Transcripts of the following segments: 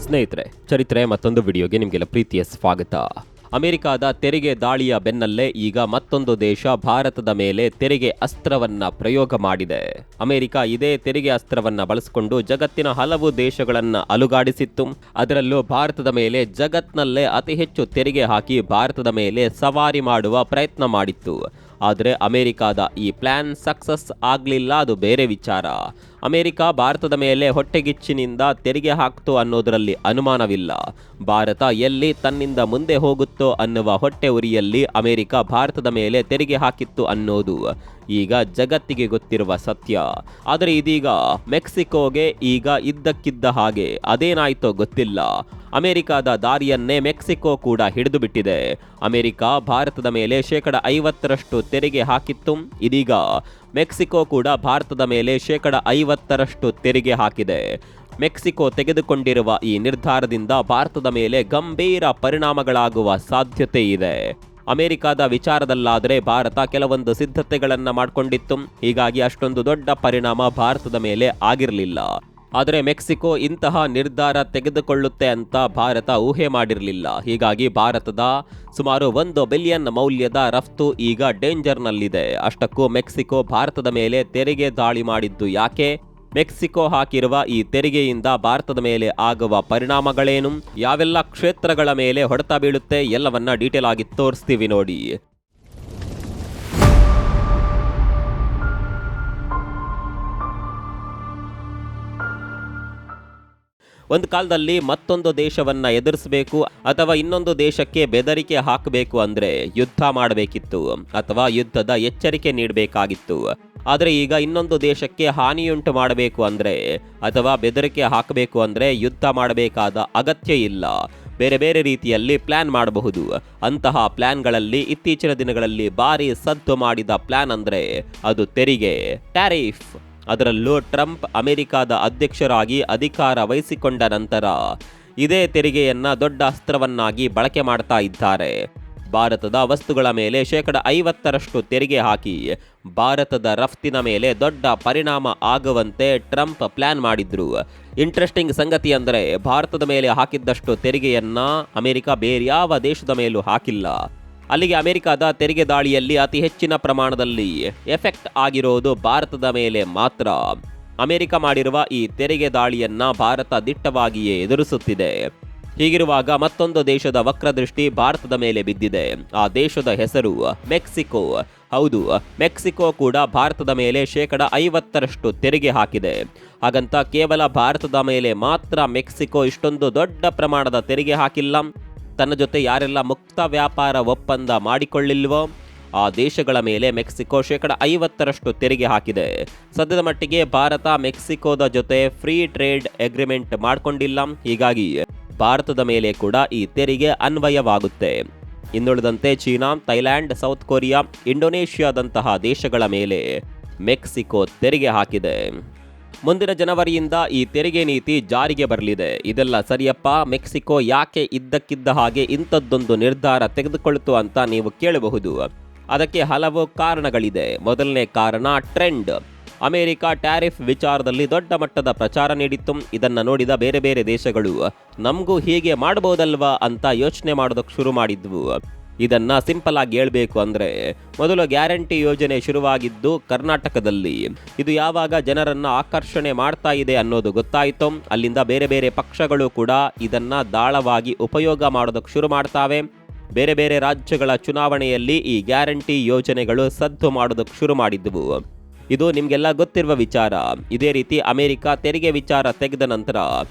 ಸ್ನೇಹಿತರೆ, ಚರಿತ್ರೆ ಮತ್ತೊಂದು ವಿಡಿಯೋಗೆ ನಿಮಗೆಲ್ಲ ಪ್ರೀತಿಯ ಸ್ವಾಗತ. ಅಮೆರಿಕದ ತೆರಿಗೆ ದಾಳಿಯ ಬೆನ್ನಲ್ಲೇ ಈಗ ಮತ್ತೊಂದು ದೇಶ ಭಾರತದ ಮೇಲೆ ತೆರಿಗೆ ಅಸ್ತ್ರವನ್ನ ಪ್ರಯೋಗ ಮಾಡಿದೆ. ಅಮೆರಿಕ ಇದೇ ತೆರಿಗೆ ಅಸ್ತ್ರವನ್ನ ಬಳಸಿಕೊಂಡು ಜಗತ್ತಿನ ಹಲವು ದೇಶಗಳನ್ನ ಅಲುಗಾಡಿಸಿತ್ತು. ಅದರಲ್ಲೂ ಭಾರತದ ಮೇಲೆ ಜಗತ್ನಲ್ಲೇ ಅತಿ ಹೆಚ್ಚು ತೆರಿಗೆ ಹಾಕಿ ಭಾರತದ ಮೇಲೆ ಸವಾರಿ ಮಾಡುವ ಪ್ರಯತ್ನ ಮಾಡಿತ್ತು. ಆದರೆ ಅಮೆರಿಕದ ಈ ಪ್ಲಾನ್ ಸಕ್ಸಸ್ ಆಗಲಿಲ್ಲ, ಅದು ಬೇರೆ ವಿಚಾರ. ಅಮೆರಿಕ ಭಾರತದ ಮೇಲೆ ಹೊಟ್ಟೆಗಿಚ್ಚಿನಿಂದ ತೆರಿಗೆ ಹಾಕ್ತು ಅನ್ನೋದರಲ್ಲಿ ಅನುಮಾನವಿಲ್ಲ. ಭಾರತ ಎಲ್ಲಿ ತನ್ನಿಂದ ಮುಂದೆ ಹೋಗುತ್ತೋ ಅನ್ನುವ ಹೊಟ್ಟೆ ಉರಿಯಲ್ಲಿ ಅಮೆರಿಕ ಭಾರತದ ಮೇಲೆ ತೆರಿಗೆ ಹಾಕಿತ್ತು ಅನ್ನೋದು ಈಗ ಜಗತ್ತಿಗೆ ಗೊತ್ತಿರುವ ಸತ್ಯ. ಆದರೆ ಇದೀಗ ಮೆಕ್ಸಿಕೋಗೆ ಈಗ ಇದ್ದಕ್ಕಿದ್ದ ಹಾಗೆ ಅದೇನಾಯ್ತೋ ಗೊತ್ತಿಲ್ಲ, ಅಮೆರಿಕದ ದಾರಿಯನ್ನೇ ಮೆಕ್ಸಿಕೋ ಕೂಡ ಹಿಡಿದು ಬಿಟ್ಟಿದೆ. ಅಮೆರಿಕ ಭಾರತದ ಮೇಲೆ 50% ತೆರಿಗೆ ಹಾಕಿತ್ತು. ಇದೀಗ ಮೆಕ್ಸಿಕೋ ಕೂಡ ಭಾರತದ ಮೇಲೆ 50% ತೆರಿಗೆ ಹಾಕಿದೆ. ಮೆಕ್ಸಿಕೋ ತೆಗೆದುಕೊಂಡಿರುವ ಈ ನಿರ್ಧಾರದಿಂದ ಭಾರತದ ಮೇಲೆ ಗಂಭೀರ ಪರಿಣಾಮಗಳಾಗುವ ಸಾಧ್ಯತೆ ಇದೆ. ಅಮೆರಿಕದ ವಿಚಾರದಲ್ಲಾದರೆ ಭಾರತ ಕೆಲವೊಂದು ಸಿದ್ಧತೆಗಳನ್ನು ಮಾಡಿಕೊಂಡಿತ್ತು, ಹೀಗಾಗಿ ಅಷ್ಟೊಂದು ದೊಡ್ಡ ಪರಿಣಾಮ ಭಾರತದ ಮೇಲೆ ಆಗಿರಲಿಲ್ಲ. ಆದರೆ ಮೆಕ್ಸಿಕೋ ಇಂತಹ ನಿರ್ಧಾರ ತೆಗೆದುಕೊಳ್ಳುತ್ತೆ ಅಂತ ಭಾರತ ಊಹೆ ಮಾಡಿರಲಿಲ್ಲ. ಹೀಗಾಗಿ ಭಾರತದ ಸುಮಾರು 1 ಬಿಲಿಯನ್ ಮೌಲ್ಯದ ರಫ್ತು ಈಗ ಡೇಂಜರ್ನಲ್ಲಿದೆ. ಅಷ್ಟಕ್ಕೂ ಮೆಕ್ಸಿಕೋ ಭಾರತದ ಮೇಲೆ ತೆರಿಗೆ ದಾಳಿ ಮಾಡಿದ್ದು ಯಾಕೆ? ಮೆಕ್ಸಿಕೋ ಹಾಕಿರುವ ಈ ತೆರಿಗೆಯಿಂದ ಭಾರತದ ಮೇಲೆ ಆಗುವ ಪರಿಣಾಮಗಳೇನು? ಯಾವೆಲ್ಲ ಕ್ಷೇತ್ರಗಳ ಮೇಲೆ ಹೊಡೆತ ಬೀಳುತ್ತೆ? ಎಲ್ಲವನ್ನ ಡೀಟೇಲ್ ಆಗಿ ತೋರಿಸ್ತೀವಿ ನೋಡಿ. ಒಂದು ಕಾಲದಲ್ಲಿ ಮತ್ತೊಂದು ದೇಶವನ್ನ ಎದುರಿಸಬೇಕು ಅಥವಾ ಇನ್ನೊಂದು ದೇಶಕ್ಕೆ ಬೆದರಿಕೆ ಹಾಕಬೇಕು ಅಂದ್ರೆ ಯುದ್ಧ ಮಾಡಬೇಕಿತ್ತು ಅಥವಾ ಯುದ್ಧದ ಎಚ್ಚರಿಕೆ ನೀಡಬೇಕಾಗಿತ್ತು. ಆದರೆ ಈಗ ಇನ್ನೊಂದು ದೇಶಕ್ಕೆ ಹಾನಿಯುಂಟು ಮಾಡಬೇಕು ಅಂದ್ರೆ ಅಥವಾ ಬೆದರಿಕೆ ಹಾಕಬೇಕು ಅಂದ್ರೆ ಯುದ್ಧ ಮಾಡಬೇಕಾದ ಅಗತ್ಯ ಇಲ್ಲ. ಬೇರೆ ಬೇರೆ ರೀತಿಯಲ್ಲಿ ಪ್ಲಾನ್ ಮಾಡಬಹುದು. ಅಂತಹ ಪ್ಲಾನ್ಗಳಲ್ಲಿ ಇತ್ತೀಚಿನ ದಿನಗಳಲ್ಲಿ ಭಾರಿ ಸದ್ದು ಮಾಡಿದ ಪ್ಲಾನ್ ಅಂದ್ರೆ ಅದು ತೆರಿಗೆ, ಟ್ಯಾರಿಫ್. ಅದರಲ್ಲೂ ಟ್ರಂಪ್ ಅಮೆರಿಕದ ಅಧ್ಯಕ್ಷರಾಗಿ ಅಧಿಕಾರ ವಹಿಸಿಕೊಂಡ ನಂತರ ಇದೇ ತೆರಿಗೆಯನ್ನ ದೊಡ್ಡ ಅಸ್ತ್ರವನ್ನಾಗಿ ಬಳಕೆ ಮಾಡ್ತಾ ಇದ್ದಾರೆ. ಭಾರತದ ವಸ್ತುಗಳ ಮೇಲೆ 50% ತೆರಿಗೆ ಹಾಕಿ ಭಾರತದ ರಫ್ತಿನ ಮೇಲೆ ದೊಡ್ಡ ಪರಿಣಾಮ ಆಗುವಂತೆ ಟ್ರಂಪ್ ಪ್ಲಾನ್ ಮಾಡಿದ್ರು. ಇಂಟ್ರೆಸ್ಟಿಂಗ್ ಸಂಗತಿ ಅಂದರೆ ಭಾರತದ ಮೇಲೆ ಹಾಕಿದ್ದಷ್ಟು ತೆರಿಗೆಯನ್ನ ಅಮೆರಿಕ ಬೇರ್ಯಾವ ದೇಶದ ಮೇಲೂ ಹಾಕಿಲ್ಲ. ಅಲ್ಲಿಗೆ ಅಮೆರಿಕದ ತೆರಿಗೆ ದಾಳಿಯಲ್ಲಿ ಅತಿ ಹೆಚ್ಚಿನ ಪ್ರಮಾಣದಲ್ಲಿ ಎಫೆಕ್ಟ್ ಆಗಿರೋದು ಭಾರತದ ಮೇಲೆ ಮಾತ್ರ. ಅಮೆರಿಕ ಮಾಡಿರುವ ಈ ತೆರಿಗೆ ದಾಳಿಯನ್ನ ಭಾರತ ದಿಟ್ಟವಾಗಿಯೇ ಎದುರಿಸುತ್ತಿದೆ. ಹೀಗಿರುವಾಗ ಮತ್ತೊಂದು ದೇಶದ ವಕ್ರದೃಷ್ಟಿ ಭಾರತದ ಮೇಲೆ ಬಿದ್ದಿದೆ. ಆ ದೇಶದ ಹೆಸರು ಮೆಕ್ಸಿಕೋ. ಹೌದು, ಮೆಕ್ಸಿಕೋ ಕೂಡ ಭಾರತದ ಮೇಲೆ 50% ತೆರಿಗೆ ಹಾಕಿದೆ. ಹಾಗಂತ ಕೇವಲ ಭಾರತದ ಮೇಲೆ ಮಾತ್ರ ಮೆಕ್ಸಿಕೋ ಇಷ್ಟೊಂದು ದೊಡ್ಡ ಪ್ರಮಾಣದ ತೆರಿಗೆ ಹಾಕಿಲ್ಲ. ತನ್ನ ಜೊತೆ ಯಾರೆಲ್ಲ ಮುಕ್ತ ವ್ಯಾಪಾರ ಒಪ್ಪಂದ ಮಾಡಿಕೊಳ್ಳಿಲ್ವೋ ಆ ದೇಶಗಳ ಮೇಲೆ ಮೆಕ್ಸಿಕೋ 50% ತೆರಿಗೆ ಹಾಕಿದೆ. ಸದ್ಯದ ಮಟ್ಟಿಗೆ ಭಾರತ ಮೆಕ್ಸಿಕೋದ ಜೊತೆ ಫ್ರೀ ಟ್ರೇಡ್ ಅಗ್ರಿಮೆಂಟ್ ಮಾಡಿಕೊಂಡಿಲ್ಲ. ಹೀಗಾಗಿ ಭಾರತದ ಮೇಲೆ ಕೂಡ ಈ ತೆರಿಗೆ ಅನ್ವಯವಾಗುತ್ತೆ. ಇನ್ನುಳಿದಂತೆ ಚೀನಾ, ಥೈಲ್ಯಾಂಡ್, ಸೌತ್ ಕೊರಿಯಾ, ಇಂಡೋನೇಷ್ಯಾದಂತಹ ದೇಶಗಳ ಮೇಲೆ ಮೆಕ್ಸಿಕೋ ತೆರಿಗೆ ಹಾಕಿದೆ. ಮುಂದಿನ ಜನವರಿಯಿಂದ ಈ ತೆರಿಗೆ ನೀತಿ ಜಾರಿಗೆ ಬರಲಿದೆ. ಇದೆಲ್ಲ ಸರಿಯಪ್ಪ, ಮೆಕ್ಸಿಕೋ ಯಾಕೆ ಇದ್ದಕ್ಕಿದ್ದ ಹಾಗೆ ಇಂಥದ್ದೊಂದು ನಿರ್ಧಾರ ತೆಗೆದುಕೊಳ್ತು ಅಂತ ನೀವು ಕೇಳಬಹುದು. ಅದಕ್ಕೆ ಹಲವು ಕಾರಣಗಳಿದೆ. ಮೊದಲನೇ ಕಾರಣ ಟ್ರೆಂಡ್. ಅಮೆರಿಕ ಟ್ಯಾರಿಫ್ ವಿಚಾರದಲ್ಲಿ ದೊಡ್ಡ ಮಟ್ಟದ ಪ್ರಚಾರ ನೀಡಿತ್ತು. ಇದನ್ನು ನೋಡಿದ ಬೇರೆ ಬೇರೆ ದೇಶಗಳು ನಮಗೂ ಹೀಗೆ ಮಾಡಬಹುದಲ್ವಾ ಅಂತ ಯೋಚನೆ ಮಾಡೋದಕ್ಕೆ ಶುರು ಮಾಡಿದ್ವು. ಇದನ್ನ ಸಿಂಪಲ್ ಆಗಿ ಹೇಳ್ಬೇಕು ಅಂದ್ರೆ ಮೊದಲು ಗ್ಯಾರಂಟಿ ಯೋಜನೆ ಶುರುವಾಗಿದ್ದು ಕರ್ನಾಟಕದಲ್ಲಿ. ಇದು ಯಾವಾಗ ಜನರನ್ನ ಆಕರ್ಷಣೆ ಮಾಡ್ತಾ ಇದೆ ಅನ್ನೋದು ಗೊತ್ತಾಯಿತು, ಅಲ್ಲಿಂದ ಬೇರೆ ಬೇರೆ ಪಕ್ಷಗಳು ಕೂಡ ಇದನ್ನ ದಾಳವಾಗಿ ಉಪಯೋಗ ಮಾಡೋದಕ್ಕೆ ಶುರು ಮಾಡ್ತಾವೆ. ಬೇರೆ ಬೇರೆ ರಾಜ್ಯಗಳ ಚುನಾವಣೆಯಲ್ಲಿ ಈ ಗ್ಯಾರಂಟಿ ಯೋಜನೆಗಳು ಸದ್ದು ಮಾಡೋದಕ್ಕೆ ಶುರು ಮಾಡಿದ್ವು. ಇದು ನಿಮಗೆಲ್ಲ ಗೊತ್ತಿರುವ ವಿಚಾರ. ಇದೇ ರೀತಿ ಅಮೆರಿಕ ತೆರಿಗೆ ವಿಚಾರ ತೆಗೆದ ನಂತರ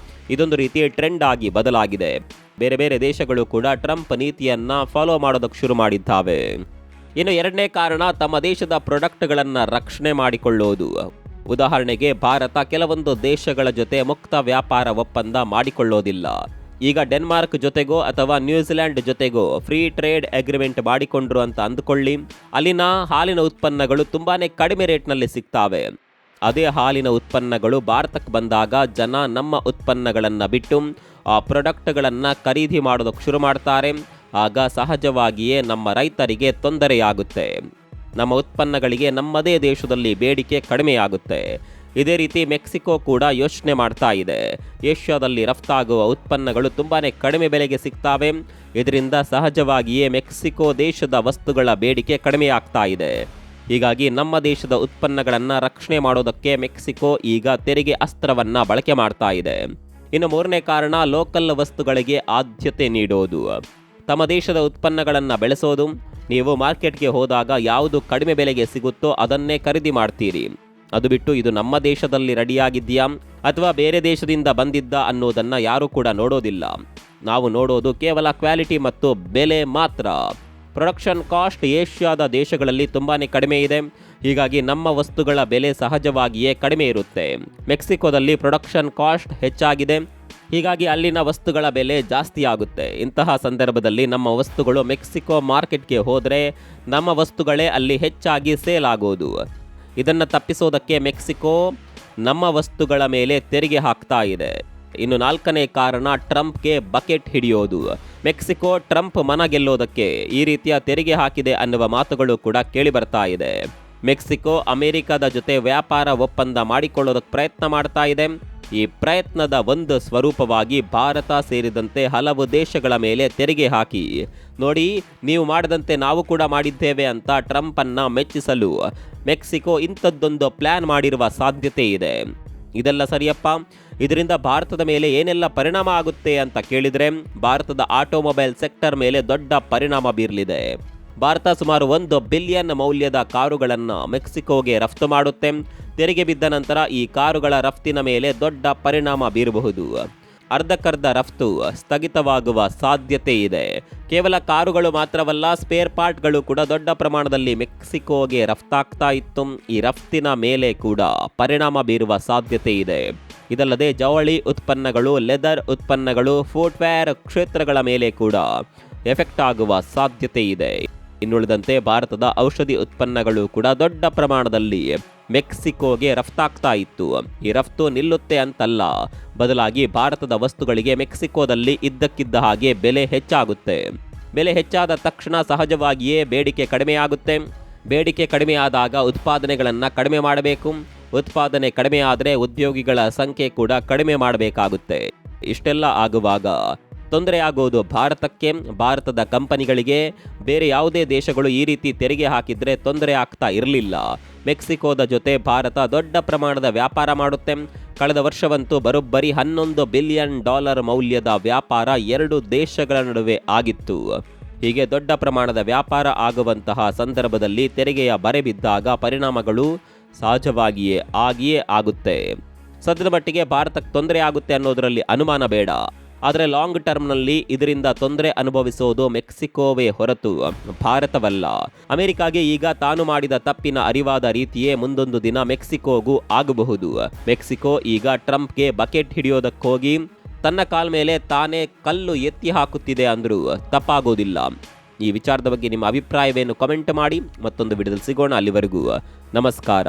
ಇದೊಂದು ರೀತಿ ಟ್ರೆಂಡ್ ಆಗಿ ಬದಲಾಗಿದೆ. ಬೇರೆ ಬೇರೆ ದೇಶಗಳು ಕೂಡ ಟ್ರಂಪ್ ನೀತಿಯನ್ನ ಫಾಲೋ ಮಾಡೋದಕ್ಕೆ ಶುರು ಮಾಡಿದ್ದಾವೆ. ಇನ್ನು ಎರಡನೇ ಕಾರಣ ತಮ್ಮ ದೇಶದ ಪ್ರಾಡಕ್ಟ್ಗಳನ್ನು ರಕ್ಷಣೆ ಮಾಡಿಕೊಳ್ಳೋದು. ಉದಾಹರಣೆಗೆ ಭಾರತ ಕೆಲವೊಂದು ದೇಶಗಳ ಜೊತೆ ಮುಕ್ತ ವ್ಯಾಪಾರ ಒಪ್ಪಂದ ಮಾಡಿಕೊಳ್ಳೋದಿಲ್ಲ. ಈಗ ಡೆನ್ಮಾರ್ಕ್ ಜೊತೆಗೋ ಅಥವಾ ನ್ಯೂಜಿಲೆಂಡ್ ಜೊತೆಗೋ ಫ್ರೀ ಟ್ರೇಡ್ ಅಗ್ರಿಮೆಂಟ್ ಮಾಡಿಕೊಂಡ್ರು ಅಂತ ಅಂದುಕೊಳ್ಳಿ. ಅಲ್ಲಿನ ಹಾಲಿನ ಉತ್ಪನ್ನಗಳು ತುಂಬಾನೇ ಕಡಿಮೆ ರೇಟ್ನಲ್ಲಿ ಸಿಗ್ತಾವೆ. ಅದೇ ಹಾಲಿನ ಉತ್ಪನ್ನಗಳು ಭಾರತಕ್ಕೆ ಬಂದಾಗ ಜನ ನಮ್ಮ ಉತ್ಪನ್ನಗಳನ್ನು ಬಿಟ್ಟು ಆ ಪ್ರಾಡಕ್ಟ್ಗಳನ್ನು ಖರೀದಿ ಮಾಡೋದಕ್ಕೆ ಶುರು ಮಾಡ್ತಾರೆ. ಆಗ ಸಹಜವಾಗಿಯೇ ನಮ್ಮ ರೈತರಿಗೆ ತೊಂದರೆಯಾಗುತ್ತೆ. ನಮ್ಮ ಉತ್ಪನ್ನಗಳಿಗೆ ನಮ್ಮದೇ ದೇಶದಲ್ಲಿ ಬೇಡಿಕೆ ಕಡಿಮೆಯಾಗುತ್ತೆ. ಇದೇ ರೀತಿ ಮೆಕ್ಸಿಕೋ ಕೂಡ ಯೋಚನೆ ಮಾಡ್ತಾ ಇದೆ. ಏಷ್ಯಾದಲ್ಲಿ ರಫ್ತಾಗುವ ಉತ್ಪನ್ನಗಳು ತುಂಬಾನೇ ಕಡಿಮೆ ಬೆಲೆಗೆ ಸಿಗ್ತಾವೆ. ಇದರಿಂದ ಸಹಜವಾಗಿಯೇ ಮೆಕ್ಸಿಕೋ ದೇಶದ ವಸ್ತುಗಳ ಬೇಡಿಕೆ ಕಡಿಮೆಯಾಗ್ತಾ ಇದೆ. ಹೀಗಾಗಿ ನಮ್ಮ ದೇಶದ ಉತ್ಪನ್ನಗಳನ್ನು ರಕ್ಷಣೆ ಮಾಡೋದಕ್ಕೆ ಮೆಕ್ಸಿಕೋ ಈಗ ತೆರಿಗೆ ಅಸ್ತ್ರವನ್ನು ಬಳಕೆ ಮಾಡ್ತಾ ಇದೆ. ಇನ್ನು ಮೂರನೇ ಕಾರಣ, ಲೋಕಲ್ ವಸ್ತುಗಳಿಗೆ ಆದ್ಯತೆ ನೀಡೋದು. ತಮ್ಮ ದೇಶದ ಉತ್ಪನ್ನಗಳನ್ನು ಬೆಳೆಸೋದು. ನೀವು ಮಾರ್ಕೆಟ್ಗೆ ಹೋದಾಗ ಯಾವುದು ಕಡಿಮೆ ಬೆಲೆಗೆ ಸಿಗುತ್ತೋ ಅದನ್ನೇ ಖರೀದಿ ಮಾಡ್ತೀರಿ. ಅದು ಬಿಟ್ಟು ಇದು ನಮ್ಮ ದೇಶದಲ್ಲಿ ರೆಡಿಯಾಗಿದೆಯಾ ಅಥವಾ ಬೇರೆ ದೇಶದಿಂದ ಬಂದಿದ್ದ ಅನ್ನೋದನ್ನು ಯಾರೂ ಕೂಡ ನೋಡೋದಿಲ್ಲ. ನಾವು ನೋಡೋದು ಕೇವಲ ಕ್ವಾಲಿಟಿ ಮತ್ತು ಬೆಲೆ ಮಾತ್ರ. ಪ್ರೊಡಕ್ಷನ್ ಕಾಸ್ಟ್ ಏಷ್ಯಾದ ದೇಶಗಳಲ್ಲಿ ತುಂಬಾ ಕಡಿಮೆ ಇದೆ. ಹೀಗಾಗಿ ನಮ್ಮ ವಸ್ತುಗಳ ಬೆಲೆ ಸಹಜವಾಗಿಯೇ ಕಡಿಮೆ ಇರುತ್ತೆ. ಮೆಕ್ಸಿಕೋದಲ್ಲಿ ಪ್ರೊಡಕ್ಷನ್ ಕಾಸ್ಟ್ ಹೆಚ್ಚಾಗಿದೆ. ಹೀಗಾಗಿ ಅಲ್ಲಿನ ವಸ್ತುಗಳ ಬೆಲೆ ಜಾಸ್ತಿ ಆಗುತ್ತೆ. ಇಂತಹ ಸಂದರ್ಭದಲ್ಲಿ ನಮ್ಮ ವಸ್ತುಗಳು ಮೆಕ್ಸಿಕೋ ಮಾರ್ಕೆಟ್ಗೆ ಹೋದರೆ ನಮ್ಮ ವಸ್ತುಗಳೇ ಅಲ್ಲಿ ಹೆಚ್ಚಾಗಿ ಸೇಲ್ ಆಗೋದು. ಇದನ್ನು ತಪ್ಪಿಸೋದಕ್ಕೆ ಮೆಕ್ಸಿಕೋ ನಮ್ಮ ವಸ್ತುಗಳ ಮೇಲೆ ತೆರಿಗೆ ಹಾಕ್ತಾ ಇದೆ. ಇನ್ನು ನಾಲ್ಕನೇ ಕಾರಣ, ಟ್ರಂಪ್ಗೆ ಬಕೆಟ್ ಹಿಡಿಯೋದು. ಮೆಕ್ಸಿಕೋ ಟ್ರಂಪ್ ಮನ ಗೆಲ್ಲೋದಕ್ಕೆ ಈ ರೀತಿಯ ತೆರಿಗೆ ಹಾಕಿದೆ ಅನ್ನುವ ಮಾತುಗಳು ಕೂಡ ಕೇಳಿ ಬರ್ತಾ ಇದೆ. ಮೆಕ್ಸಿಕೋ ಅಮೆರಿಕದ ಜೊತೆ ವ್ಯಾಪಾರ ಒಪ್ಪಂದ ಮಾಡಿಕೊಳ್ಳೋದಕ್ಕೆ ಪ್ರಯತ್ನ ಮಾಡ್ತಾ ಇದೆ. ಈ ಪ್ರಯತ್ನದ ಒಂದು ಸ್ವರೂಪವಾಗಿ ಭಾರತ ಸೇರಿದಂತೆ ಹಲವು ದೇಶಗಳ ಮೇಲೆ ತೆರಿಗೆ ಹಾಕಿ, ನೋಡಿ ನೀವು ಮಾಡದಂತೆ ನಾವು ಕೂಡ ಮಾಡಿದ್ದೇವೆ ಅಂತ ಟ್ರಂಪ್ ಅನ್ನ ಮೆಚ್ಚಿಸಲು ಮೆಕ್ಸಿಕೋ ಇಂಥದ್ದೊಂದು ಪ್ಲಾನ್ ಮಾಡಿರುವ ಸಾಧ್ಯತೆ ಇದೆ. ಇದೆಲ್ಲ ಸರಿಯಪ್ಪ. ಇದರಿಂದ ಭಾರತದ ಮೇಲೆ ಏನೆಲ್ಲ ಪರಿಣಾಮ ಆಗುತ್ತೆ ಅಂತ ಕೇಳಿದರೆ, ಭಾರತದ ಆಟೋಮೊಬೈಲ್ ಸೆಕ್ಟರ್ ಮೇಲೆ ದೊಡ್ಡ ಪರಿಣಾಮ ಬೀರಲಿದೆ. ಭಾರತ ಸುಮಾರು 1 ಬಿಲಿಯನ್ ಮೌಲ್ಯದ ಕಾರುಗಳನ್ನು ಮೆಕ್ಸಿಕೋಗೆ ರಫ್ತು ಮಾಡುತ್ತೆ. ತೆರಿಗೆ ಬಿದ್ದ ನಂತರ ಈ ಕಾರುಗಳ ರಫ್ತಿನ ಮೇಲೆ ದೊಡ್ಡ ಪರಿಣಾಮ ಬೀರಬಹುದು. ಅರ್ಧಕ್ಕರ್ಧ ರಫ್ತು ಸ್ಥಗಿತವಾಗುವ ಸಾಧ್ಯತೆ ಇದೆ. ಕೇವಲ ಕಾರುಗಳು ಮಾತ್ರವಲ್ಲ, ಸ್ಪೇರ್ ಪಾರ್ಟ್ಗಳು ಕೂಡ ದೊಡ್ಡ ಪ್ರಮಾಣದಲ್ಲಿ ಮೆಕ್ಸಿಕೋಗೆ ರಫ್ತಾಗ್ತಾ ಇತ್ತು. ಈ ರಫ್ತಿನ ಮೇಲೆ ಕೂಡ ಪರಿಣಾಮ ಬೀರುವ ಸಾಧ್ಯತೆ ಇದೆ. ಇದಲ್ಲದೆ ಜವಳಿ ಉತ್ಪನ್ನಗಳು, ಲೆದರ್ ಉತ್ಪನ್ನಗಳು, ಫುಟ್ವೇರ್ ಕ್ಷೇತ್ರಗಳ ಮೇಲೆ ಕೂಡ ಎಫೆಕ್ಟ್ ಆಗುವ ಸಾಧ್ಯತೆ ಇದೆ. ಇನ್ನುಳಿದಂತೆ ಭಾರತದ ಔಷಧಿ ಉತ್ಪನ್ನಗಳು ಕೂಡ ದೊಡ್ಡ ಪ್ರಮಾಣದಲ್ಲಿ ಮೆಕ್ಸಿಕೋಗೆ ರಫ್ತಾಗ್ತಾ ಇತ್ತು. ಈ ರಫ್ತು ನಿಲ್ಲುತ್ತೆ ಅಂತಲ್ಲ, ಬದಲಾಗಿ ಭಾರತದ ವಸ್ತುಗಳಿಗೆ ಮೆಕ್ಸಿಕೋದಲ್ಲಿ ಇದ್ದಕ್ಕಿದ್ದ ಹಾಗೆ ಬೆಲೆ ಹೆಚ್ಚಾಗುತ್ತೆ. ಬೆಲೆ ಹೆಚ್ಚಾದ ತಕ್ಷಣ ಸಹಜವಾಗಿಯೇ ಬೇಡಿಕೆ ಕಡಿಮೆಯಾಗುತ್ತೆ. ಬೇಡಿಕೆ ಕಡಿಮೆಯಾದಾಗ ಉತ್ಪಾದನೆಗಳನ್ನು ಕಡಿಮೆ ಮಾಡಬೇಕು. ಉತ್ಪಾದನೆ ಕಡಿಮೆ ಆದರೆ ಉದ್ಯೋಗಿಗಳ ಸಂಖ್ಯೆ ಕೂಡ ಕಡಿಮೆ ಮಾಡಬೇಕಾಗುತ್ತೆ. ಇಷ್ಟೆಲ್ಲ ಆಗುವಾಗ ತೊಂದರೆಯಾಗೋದು ಭಾರತಕ್ಕೆ, ಭಾರತದ ಕಂಪನಿಗಳಿಗೆ. ಬೇರೆ ಯಾವುದೇ ದೇಶಗಳು ಈ ರೀತಿ ತೆರಿಗೆ ಹಾಕಿದರೆ ತೊಂದರೆ ಆಗ್ತಾ ಇರಲಿಲ್ಲ. ಮೆಕ್ಸಿಕೋದ ಜೊತೆ ಭಾರತ ದೊಡ್ಡ ಪ್ರಮಾಣದ ವ್ಯಾಪಾರ ಮಾಡುತ್ತೆ. ಕಳೆದ ವರ್ಷವಂತೂ ಬರೋಬ್ಬರಿ $11 ಬಿಲಿಯನ್ ಮೌಲ್ಯದ ವ್ಯಾಪಾರ 2 ದೇಶಗಳ ನಡುವೆ ಆಗಿತ್ತು. ಹೀಗೆ ದೊಡ್ಡ ಪ್ರಮಾಣದ ವ್ಯಾಪಾರ ಆಗುವಂತಹ ಸಂದರ್ಭದಲ್ಲಿ ತೆರಿಗೆಯ ಬರೆ ಬಿದ್ದಾಗ ಪರಿಣಾಮಗಳು ಸಹಜವಾಗಿಯೇ ಆಗಿಯೇ ಆಗುತ್ತೆ. ಸದ್ಯದ ಮಟ್ಟಿಗೆ ಭಾರತಕ್ಕೆ ತೊಂದರೆ ಆಗುತ್ತೆ ಅನ್ನೋದರಲ್ಲಿ ಅನುಮಾನ ಬೇಡ. ಆದರೆ ಲಾಂಗ್ ಟರ್ಮ್ನಲ್ಲಿ ಇದರಿಂದ ತೊಂದರೆ ಅನುಭವಿಸೋದು ಮೆಕ್ಸಿಕೋವೇ ಹೊರತು ಭಾರತವಲ್ಲ. ಅಮೆರಿಕಾಗೆ ಈಗ ತಾನು ಮಾಡಿದ ತಪ್ಪಿನ ಅರಿವಾದ ರೀತಿಯೇ ಮುಂದೊಂದು ದಿನ ಮೆಕ್ಸಿಕೋಗೂ ಆಗಬಹುದು. ಮೆಕ್ಸಿಕೋ ಈಗ ಟ್ರಂಪ್ಗೆ ಬಕೆಟ್ ಹಿಡಿಯೋದಕ್ಕೋಗಿ ತನ್ನ ಕಾಲ ಮೇಲೆ ತಾನೇ ಕಲ್ಲು ಎತ್ತಿ ಹಾಕುತ್ತಿದೆ ಅಂದರೂ ತಪ್ಪಾಗೋದಿಲ್ಲ. ಈ ವಿಚಾರದ ಬಗ್ಗೆ ನಿಮ್ಮ ಅಭಿಪ್ರಾಯವೇನು ಕಮೆಂಟ್ ಮಾಡಿ. ಮತ್ತೊಂದು ವಿಡಿಯೋದಲ್ಲಿ ಸಿಗೋಣ. ಅಲ್ಲಿವರೆಗೂ ನಮಸ್ಕಾರ.